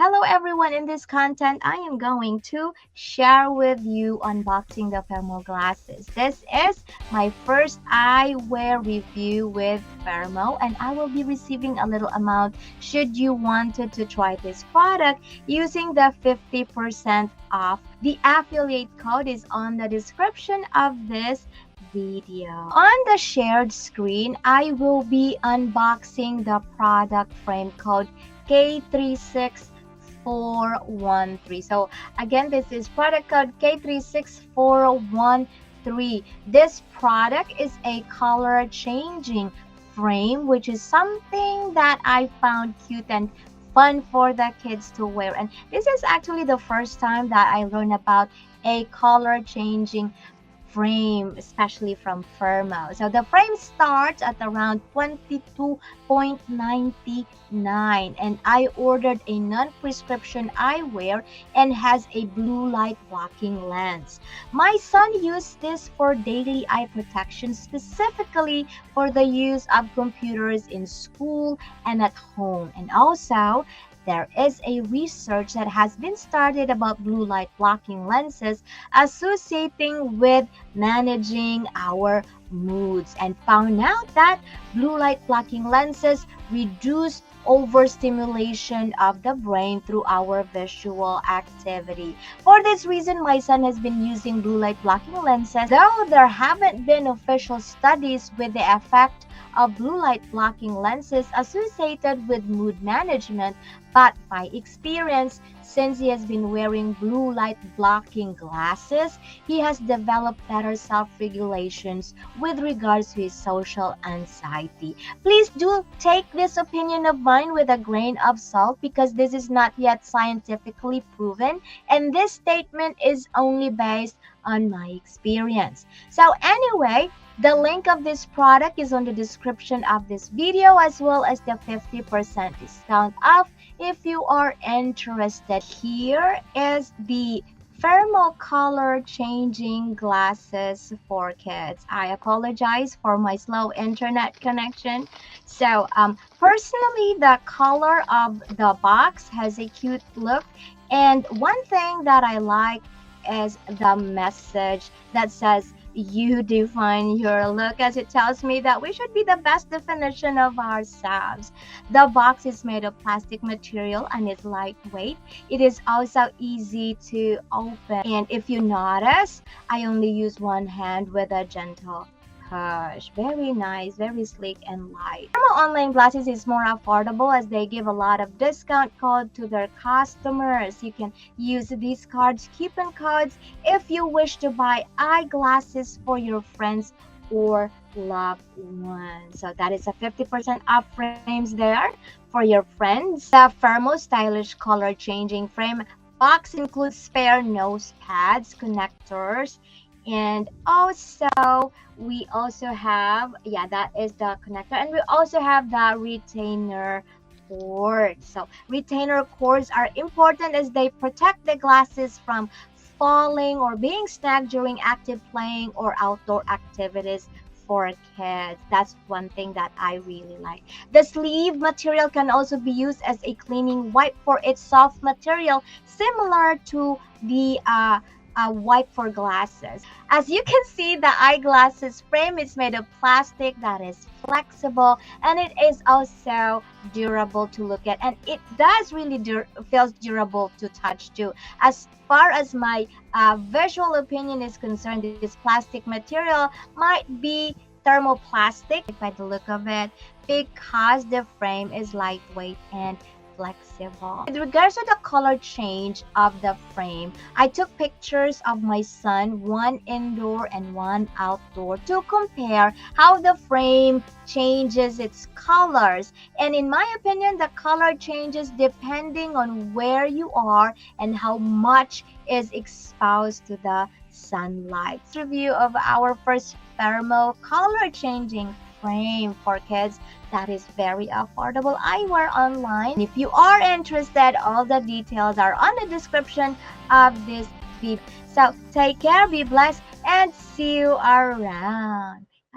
Hello everyone, in this content I am going to share with you unboxing the Firmoo glasses. This is my first eyewear review with Firmoo, and I will be receiving a little amount should you wanted to try this product using the 50% off. The affiliate code is on the description of this video. On the shared screen, I will be unboxing the product frame code K36413. So again, this is product code K36413. This product is a color changing frame, which is something that I found cute and fun for the kids to wear. And this is actually the first time that I learned about a color changing frame, especially from Firmoo. So the frame starts at around 22.99, and I ordered a non-prescription eyewear and has a blue light blocking lens. My son used this for daily eye protection, specifically for the use of computers in school and at home. And also, there is a research that has been started about blue light blocking lenses associating with managing our moods, and found out that blue light blocking lenses reduce overstimulation of the brain through our visual activity. For this reason, my son has been using blue light blocking lenses, though there haven't been official studies with the effect of blue light blocking lenses associated with mood management. But by experience, since he has been wearing blue light blocking glasses, he has developed better self-regulations with regards to his social anxiety. Please do take this opinion of mine with a grain of salt, because this is not yet scientifically proven, and this statement is only based on my experience. So anyway, the link of this product is on the description of this video, as well as the 50% discount off if you are interested. Here is the Firmoo color changing glasses for kids. I apologize for my slow internet connection. So personally, the color of the box has a cute look, and one thing that I like is the message that says you define your look, as it tells me that we should be the best definition of ourselves. The box is made of plastic material and is lightweight. It is also easy to open, and if you notice, I only use one hand with a gentle push. Very nice, very sleek and light. Firmoo online glasses is more affordable as they give a lot of discount code to their customers. You can use these coupon codes if you wish to buy eyeglasses for your friends or loved ones. So that is a 50% off frames there for your friends. The Firmoo stylish color changing frame box includes spare nose pads, connectors, and also we also have, yeah, that is the connector, and we also have the retainer cords. So retainer cords are important as they protect the glasses from falling or being snagged during active playing or outdoor activities for kids. That's one thing that I really like. The sleeve material can also be used as a cleaning wipe for its soft material, similar to the wipe for glasses. As you can see, the eyeglasses frame is made of plastic that is flexible, and it is also durable to look at, and it does really feels durable to touch too. As far as my visual opinion is concerned, this plastic material might be thermoplastic by the look of it, because the frame is lightweight and flexible. With regards to the color change of the frame, I took pictures of my son, one indoor and one outdoor, to compare how the frame changes its colors. And in my opinion, the color changes depending on where you are and how much is exposed to the sunlight. Review of our first Firmoo color changing frame for kids that is very affordable eyewear online. If you are interested, all the details are on the description of this video. So take care, be blessed, and see you around.